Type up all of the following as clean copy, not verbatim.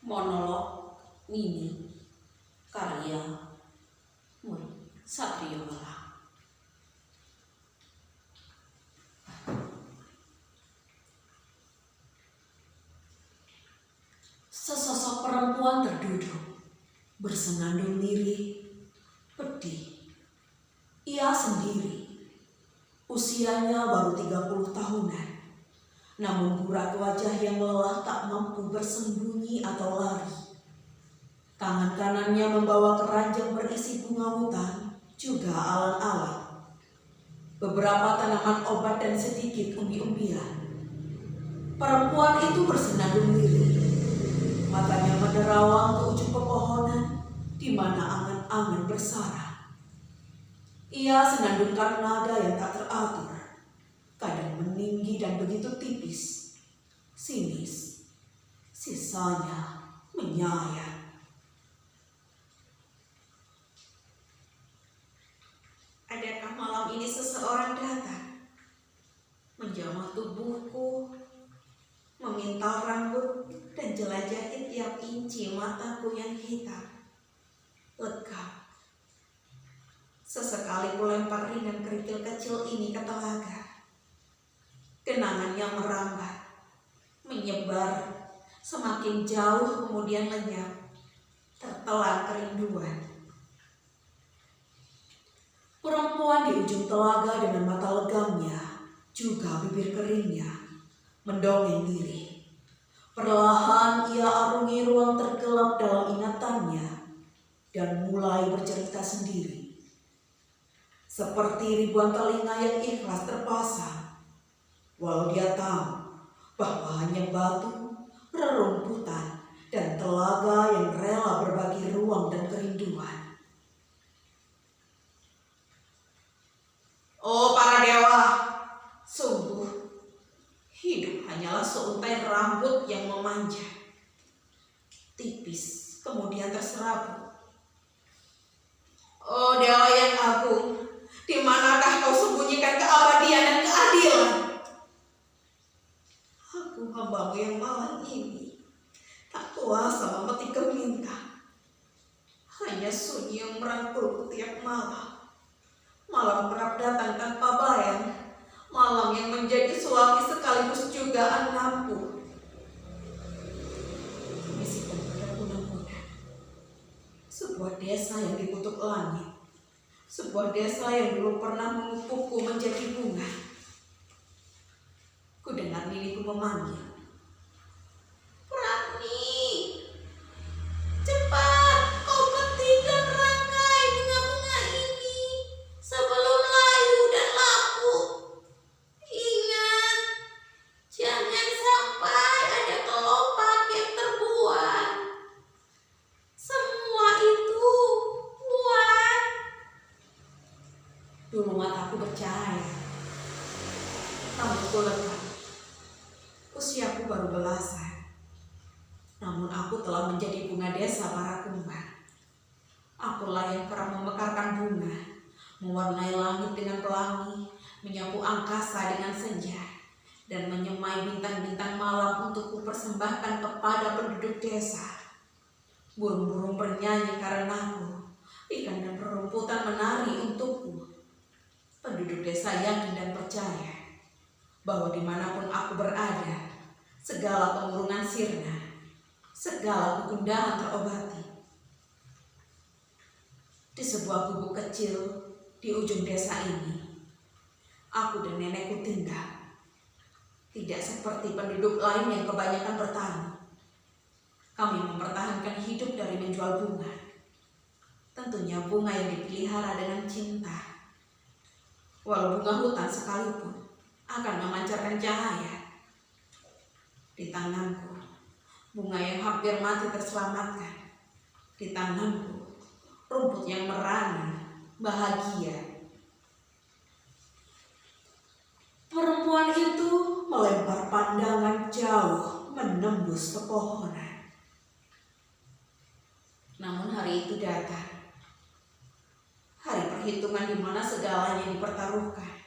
Monolog Nini karya Satriawala. Sesosok perempuan terduduk, bersenandung diri, pedih. Ia sendiri, usianya baru 30 tahunan, namun gurat wajah yang lelah tak mampu bersembunyi atau lari. Tangan kanannya membawa keranjang berisi bunga hutan, juga alang-alang. Beberapa tanaman obat dan sedikit umbi-umbian. Perempuan itu bersenandung diri. Matanya menerawang ke ujung pepohonan, di mana angan-angan bersarang. Ia senandungkan nada yang tak teratur, kadang meninggi dan begitu tipis, sinis, sisanya menyayat. Adakah malam ini seseorang datang, menjamah tubuhku, memintal rambut dan jelajahi tiap inci mataku yang hitam, lekap. Sesekali kulempar ringan kerikil kecil ini ke telaga. Kenangannya merambat, menyebar, semakin jauh kemudian lenyap, tertelan kerinduan. Perempuan di ujung telaga dengan mata legamnya, juga bibir keringnya, mendongeng diri. Perlahan ia arungi ruang tergelap dalam ingatannya dan mulai bercerita sendiri. Seperti ribuan telinga yang ikhlas terpasang, walau dia tahu bahwa hanya batu, rerumputan, dan telaga yang rela berbagi ruang dan kerinduan. Oh para dewa, sungguh hidup hanyalah seuntai rambut yang memanjang, tipis, kemudian terserabut. Oh dewa yang agung, di manakah kau sembunyikan keabadian dan keadilan? Aku hambamu yang malang ini tak kuasa memetik keminta. Hanya sunyi yang merangkulku tiap malam. Malam kerap datang tanpa bayang, malam yang menjadi suami sekaligus juga anakku. Bisikan pada guna-guna, sebuah desa yang dikutuk langit, sebuah desa yang dulu pernah memupukku menjadi bunga. Ku dengar niniku memanggil, Prapni, cepat kau petik dan rangkai bunga-bunga ini sebelum layu dan laku. Ingat, jangan sampai ada kelopak yang terbuang. Semua itu buang. Dulu mataku bercahaya, rambutku lekap, usiaku baru belasan. Namun aku telah menjadi bunga desa para kumbang. Akulah yang kerap memekarkan bunga, mewarnai langit dengan pelangi, menyapu angkasa dengan senja, dan menyemai bintang-bintang malam untuk kupersembahkan kepada penduduk desa. Burung-burung bernyanyi karenaku, ikan dan rerumputan menari untukku. Penduduk desa yakin dan percaya bahwa dimanapun aku berada, segala kemurungan sirna, segala kegundahan terobati. Di sebuah gubuk kecil di ujung desa ini, aku dan nenekku tinggal. Tidak seperti penduduk lain yang kebanyakan bertani. Kami mempertahankan hidup dari menjual bunga. Tentunya bunga yang dipelihara dengan cinta. Walau bunga hutan sekalipun akan memancarkan cahaya. Di tanganku, bunga yang hampir mati terselamatkan. Di tanganku, rumput yang merana, bahagia. Perempuan itu melempar pandangan jauh menembus pepohonan. Namun hari itu datang. Hari perhitungan di mana segalanya dipertaruhkan.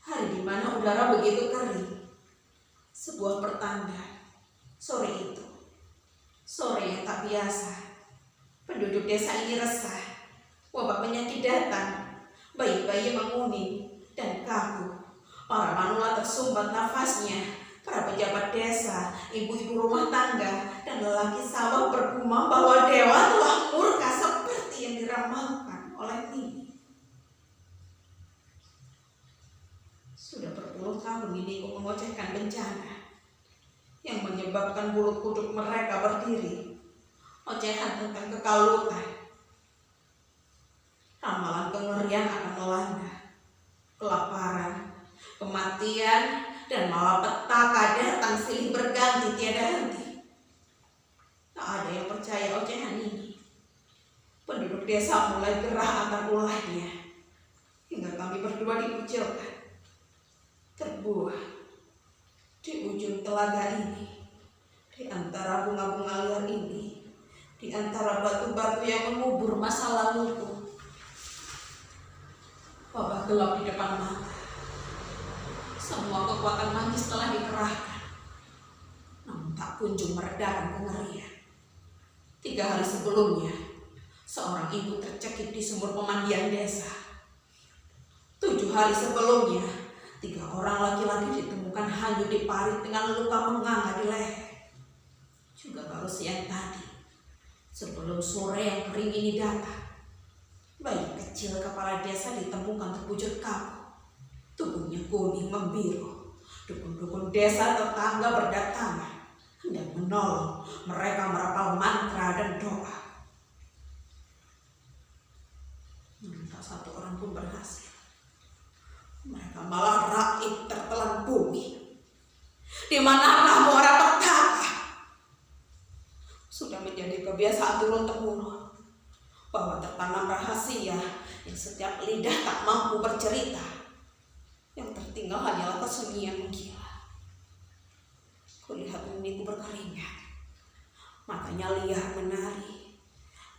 Hari di mana udara begitu kering. Sebuah pertanda sore itu Sore yang tak biasa. Penduduk desa ini resah. Wabah penyakit datang. Bayi-bayi menguning dan kaku. Para manula tersumbat nafasnya. Para pejabat desa, ibu-ibu rumah tangga, dan lelaki sawah bergumam bahwa dewa telah murka seperti yang diramalkan oleh Nini. Sudah berpuluh tahun Nini mengocehkan bencana yang menyebabkan bulu kuduk mereka berdiri. Ocehan tentang kekalutan. Ramalan kengerian akan melanda. Kelaparan, kematian, dan malapetaka datang silih berganti tiada henti. Tak ada yang percaya ocehan ini. Penduduk desa mulai gerah akan ulahnya. Hingga kami berdua dikucilkan. Terbuah di ujung telaga ini, di antara bunga-bunga liar ini, di antara batu-batu yang mengubur masa laluku. Wabah gelap di depan mata. Semua kekuatan magis telah dikerahkan, namun tak kunjung meredakan kengerian. 3 hari sebelumnya, seorang ibu tercekik di sumur pemandian desa. 7 hari sebelumnya, 3 orang laki-laki ditemukan hanyut di parit dengan luka menganga di leher. Juga baru siang tadi, sebelum sore yang kering ini datang, bayi kecil kepala desa ditemukan terbujur kaku. Tubuhnya kuning membiru. Dukun-dukun desa tetangga berdatangan hendak menolong. Mereka merapal mantra dan doa. Namun tak satu orang pun berhasil. Mereka malah raib tertelan bumi. Di manakah muara petaka? Sudah menjadi kebiasaan turun-temurun bahwa tertanam rahasia yang setiap lidah tak mampu bercerita. Yang tertinggal hanyalah kesunyian menggila. Kulihat Niniku berkeringat. Matanya liar menari.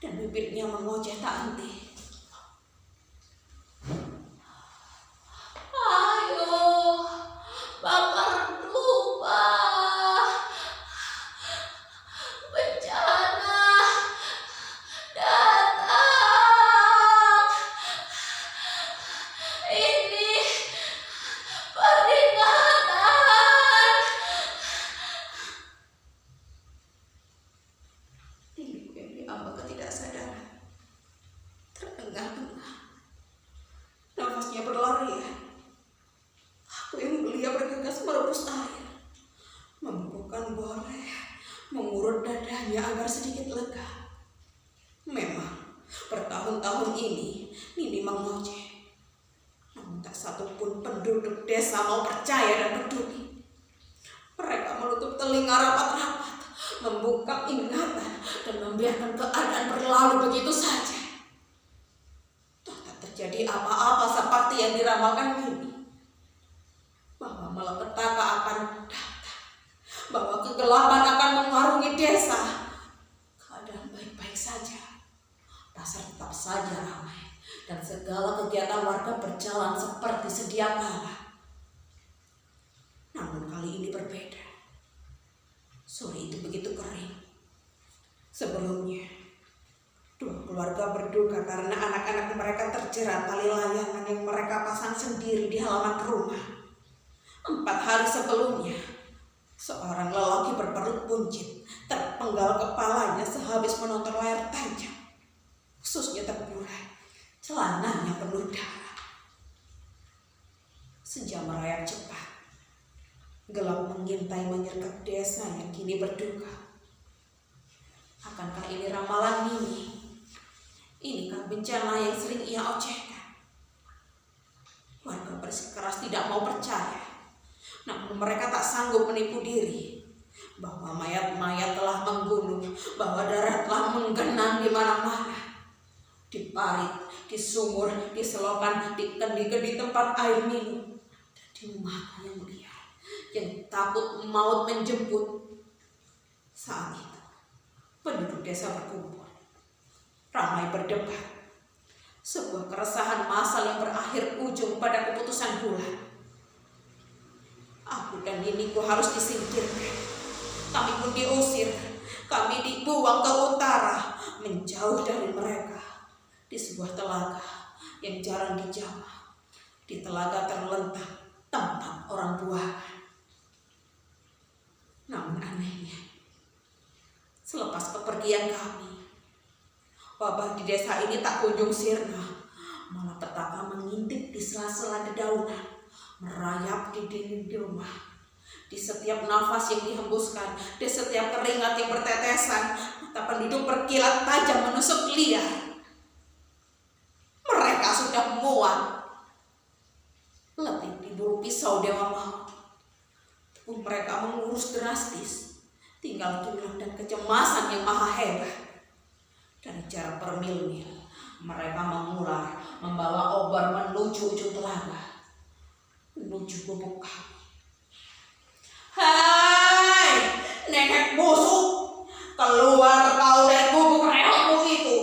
Dan bibirnya mengoceh tak henti. Ayo, bakar dupa. Bencana datang. Ini peringatan. Diriku yang diambang ketidaksadaran terengah-engah. Nafasnya berlarian. Aku yang mulia bergegas merebus air, membungkukkan boleh, mengurut dadanya agar sedikit lega. Memang bertahun-tahun ini Nini mengoceh, namun tak satu pun penduduk desa mau percaya dan peduli. Mereka menutup telinga rapat-rapat, membungkam ingatan, dan membiarkan keadaan berlalu begitu saja. Tak terjadi apa-apa seperti yang diramalkan Nini. Bahwa malapetaka akan datang, bahwa kegelapan akan mengarungi desa. Keadaan baik-baik saja. Pasar tetap saja ramai, dan segala kegiatan warga berjalan seperti sedia kala. Namun kali ini berbeda. Sore itu begitu kering. Sebelumnya, 2 keluarga berduka karena anak-anak mereka terjerat tali layangan yang mereka pasang sendiri di halaman rumah. 4 hari sebelumnya, seorang lelaki berperut buncit terpenggal kepalanya sehabis menonton layar tancap. Ususnya terburai, celananya penuh darah. Senja merayap cepat. Gelap mengintai menyergap desa yang kini berduka. Akankah ini ramalan Nini? Inikah bencana yang sering ia ocehkan? Warga bersikeras tidak mau percaya. Namun mereka tak sanggup menipu diri bahwa mayat-mayat telah menggunung, bahwa darah telah menggenang di mana-mana. Di parit, di sumur, di selokan, di kendi-kendi tempat air minum, dan di mata yang liar, yang takut maut menjemput. Saat itu, penduduk desa berkumpul, ramai berdebat. Sebuah keresahan massal yang berakhir ujung pada keputusan bulat. Aku dan Niniku harus disingkirkan. Kami pun diusir kami dibuang ke utara, menjauh dari mereka, di sebuah telaga yang jarang dijamah, di telaga terlentang tempat orang buangan. Namun anehnya, selepas kepergian kami, wabah di desa ini tak kunjung sirna, malah petaka mengintip di sela-sela dedaunan, merayap di dinding di rumah, di setiap nafas yang dihembuskan, di setiap keringat yang bertetesan, mata penduduk berkilat tajam menusuk liar. Mereka sudah muak, letih diburu pisau dewa maut. Tubuh mereka mengurus drastis, tinggal tulang dan kecemasan yang maha hebat. Dari jarak bermil-mil, mereka mengular, membawa obat menuju ujung telaga, menuju gubuk kami. Hai, nenek busuk, keluar kau dari gubuk reokmu itu,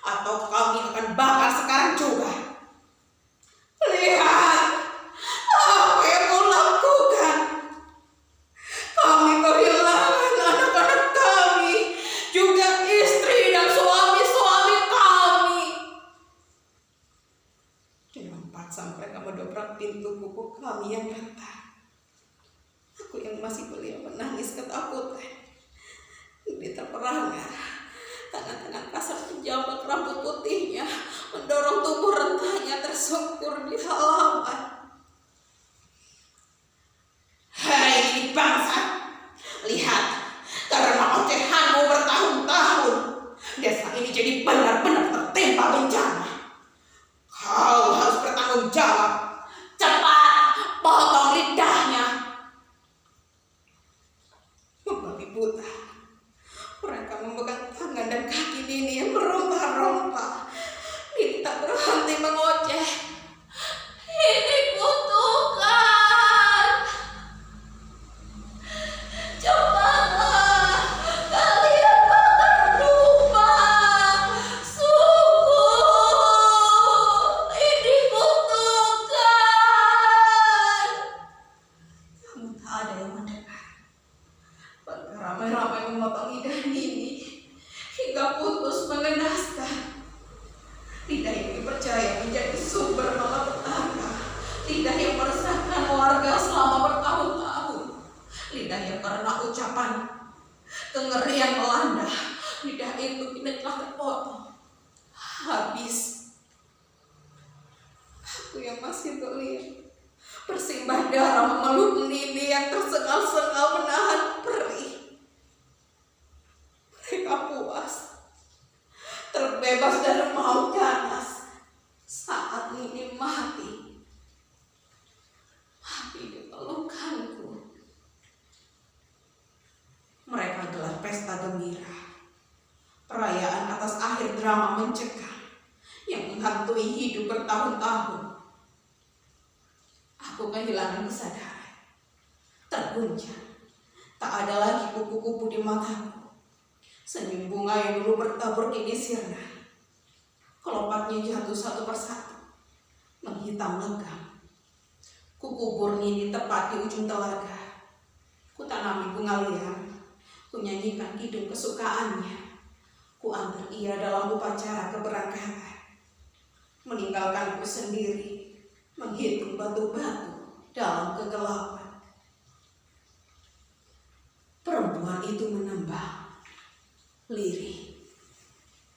atau kami akan bakar sekarang juga. Lihat apa yang kau lakukan. Kami kehilangan anak-anak kami, juga istri dan suami-suami kami. Dengan paksa mereka mendobrak pintu gubuk kami yang retak. Aku yang masih belia menangis ketakutan. Di terperangah, tangan-tangan kasar menjambak rambut putihnya, mendorong tubuh rentahnya tersungkur di halaman. Hai bangsa, lihat, karena ocehanmu bertahun-tahun, desa ini jadi benar-benar tertimpa bencana. Kau harus bertanggung jawab. Cepat, potong lidahnya. Membabi buta, mereka memegang tangan dan kaki Nini yang meronta-ronta. Nini tak berhenti mengoceh. Ini kutukan. Cepatlah, kalian bakar rumah. Sungguh, ini kutukan. Namun tak ada yang mendengar. Mereka ramai-ramai memotong lidah Nini hingga putus mengenaskan. Lidah yang dipercaya menjadi sumber malapetaka, lidah yang meresahkan warga selama bertahun-tahun, lidah yang karena ucapan kengerian melanda, lidah itu kini telah terpotong, habis. Aku yang masih belia bersimbah darah memeluk Nini yang tersengal-sengal menahan perih. Mereka puas, terbebas dari maut ganas saat Nini mati di pelukanku. Mereka gelar pesta gembira, perayaan atas akhir drama mencekam yang menghantui hidup bertahun-tahun. Aku kehilangan kesadaran, terguncang, tak ada lagi kupu-kupu di mataku. Senyum bunga yang dulu bertabur kini sirna. Kelopaknya jatuh satu persatu, menghitam legam. Kukubur Nini tepat di ujung telaga. Kutanami bunga liar, kunyanyikan kidung kesukaannya. Kuantar ia dalam upacara keberangkatan. Meninggalkanku sendiri, menghitung batu-batu dalam kegelapan. Perempuan itu menembang, lirih,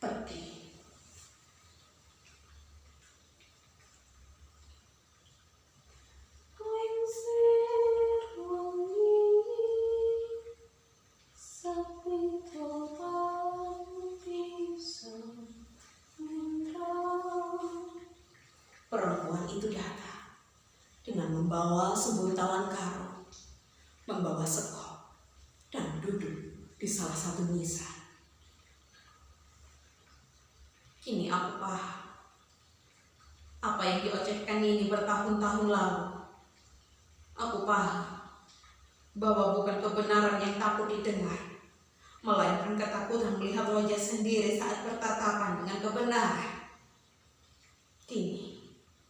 pedih. Perempuan itu datang dengan membawa sebuntalan karung, membawa sekop, dan duduk di salah satu nisan. Kini aku paham apa yang diocehkan ini bertahun-tahun lalu. Aku paham bahwa bukan kebenaran yang takut didengar, melainkan ketakutan melihat wajah sendiri saat bertatapan dengan kebenaran. Kini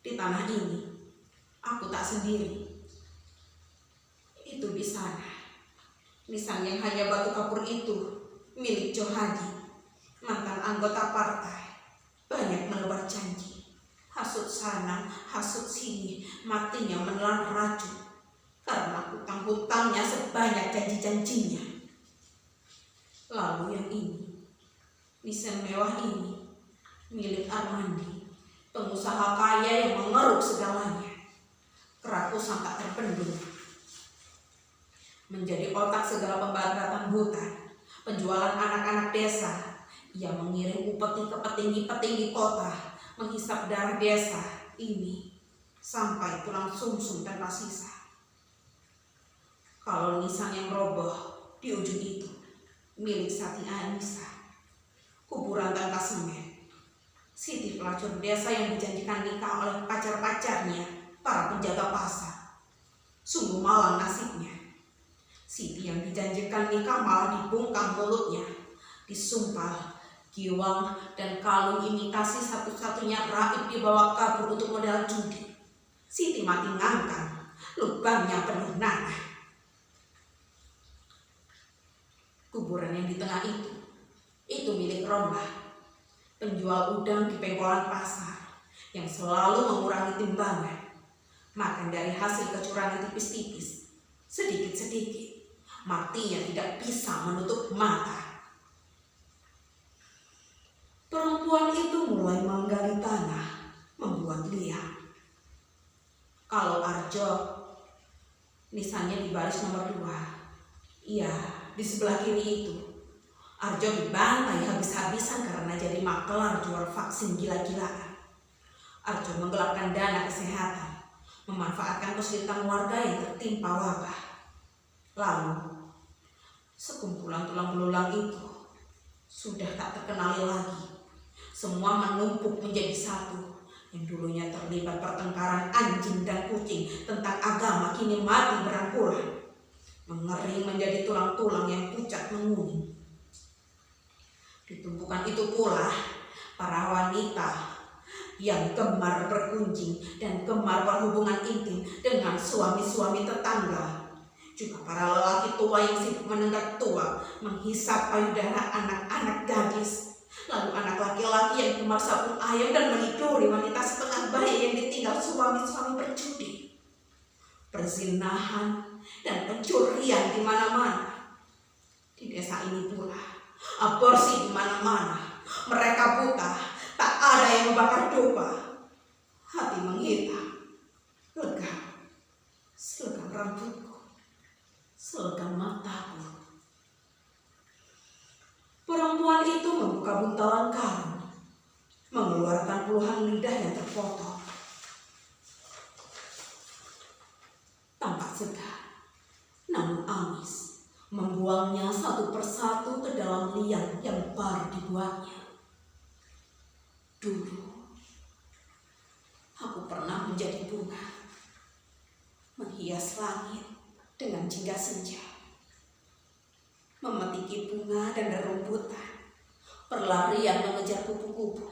di tanah ini aku tak sendiri. Itu di sana, nisan yang hanya batu kapur itu milik Johadi, mantan anggota partai, banyak menebar janji. Hasut sana, hasut sini, matinya menelan racun karena hutang-hutangnya sebanyak janji-janjinya. Lalu yang ini, nisan mewah ini, milik Armandi, pengusaha kaya yang mengeruk segalanya. Keratusan tak terbendung, menjadi otak segala pembakaran hutan, penjualan anak-anak desa. Ia mengirim upeti ke petinggi-petinggi kota, menghisap darah desa ini sampai tulang sumsum tanpa sisa. Kalau nisan yang roboh di ujung itu milik Sati Anissa, kuburan tanpa semen. Siti pelacur desa yang dijanjikan nikah oleh pacar-pacarnya, para penjaga pasar. Sungguh malang nasibnya. Siti yang dijanjikan nikah malah dibungkam mulutnya, disumpal, giwang, dan kalung imitasi satu-satunya raib dibawa kabur untuk modal judi. Siti mati ngangkang, lubangnya penuh nanah. Kuburan yang di tengah itu milik Romlah, penjual udang di pengkolan pasar yang selalu mengurangi timbangan, makan dari hasil kecurangan tipis-tipis, sedikit-sedikit, matinya tidak bisa menutup mata. Perempuan itu mulai menggali tanah, membuat liang. Kalau Arjo, nisannya di baris nomor 2. Iya, di sebelah kiri itu. Arjo dibantai habis-habisan karena jadi makelar jual vaksin gila-gilaan. Arjo menggelapkan dana kesehatan, memanfaatkan kesulitan warga yang tertimpa wabah. Lalu, sekumpulan tulang belulang itu sudah tak terkenali lagi. Semua menumpuk menjadi satu. Yang dulunya terlibat pertengkaran anjing dan kucing tentang agama kini mati berangkulan, mengering menjadi tulang-tulang yang pucat menguning. Di tumpukan itu pula para wanita yang gemar berkunjing dan gemar berhubungan intim dengan suami-suami tetangga. Juga para lelaki tua yang sibuk menenggak tua, menghisap payudara anak-anak gadis. Lalu anak laki-laki yang gemar sabun ayam dan meniduri wanita setengah bayi yang ditinggal suami-suami berjudi. Perzinahan dan pencurian di mana-mana. Di desa ini pula aborsi di mana-mana. Mereka buta, tak ada yang membakar dupa. Hati menghitam, lega, selegam rambutku, selegam mataku. Perempuan itu membuka buntalan karung, mengeluarkan puluhan lidah yang terpotong. Tampak segar, namun amis, membuangnya satu persatu ke dalam liang yang baru dibuatnya. Dulu, aku pernah menjadi bunga, menghias langit dengan jingga senja, memetiki bunga dan rerumputan, perlarian mengejar kupu-kupu,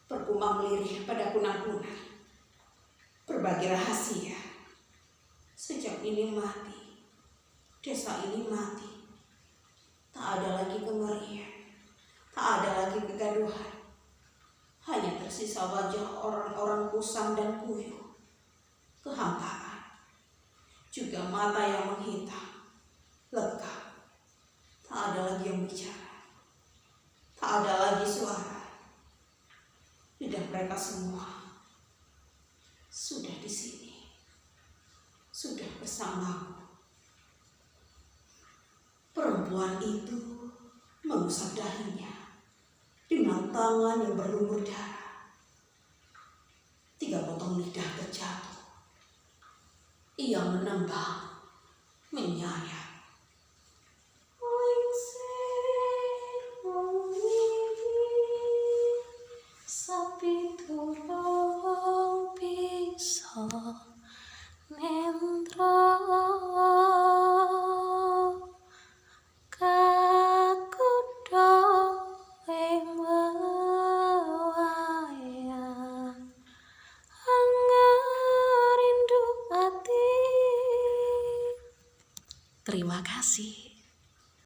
bergumam lirih pada kunang-kunang, berbagi rahasia. Sejak ini mati, desa ini mati, tak ada lagi kemeriahan, tak ada lagi kegaduhan, hanya tersisa wajah orang-orang kusam dan kuyuh, kehampaan, juga mata yang menghitam, lega. Tak ada lagi yang bicara, tak ada lagi suara. Lidah mereka semua sudah di sini, sudah bersamaku. Perempuan itu mengusap dahinya dengan tangan yang berlumur darah. 3 potong lidah terjatuh. Ia menembang, menyayat. Terima kasih.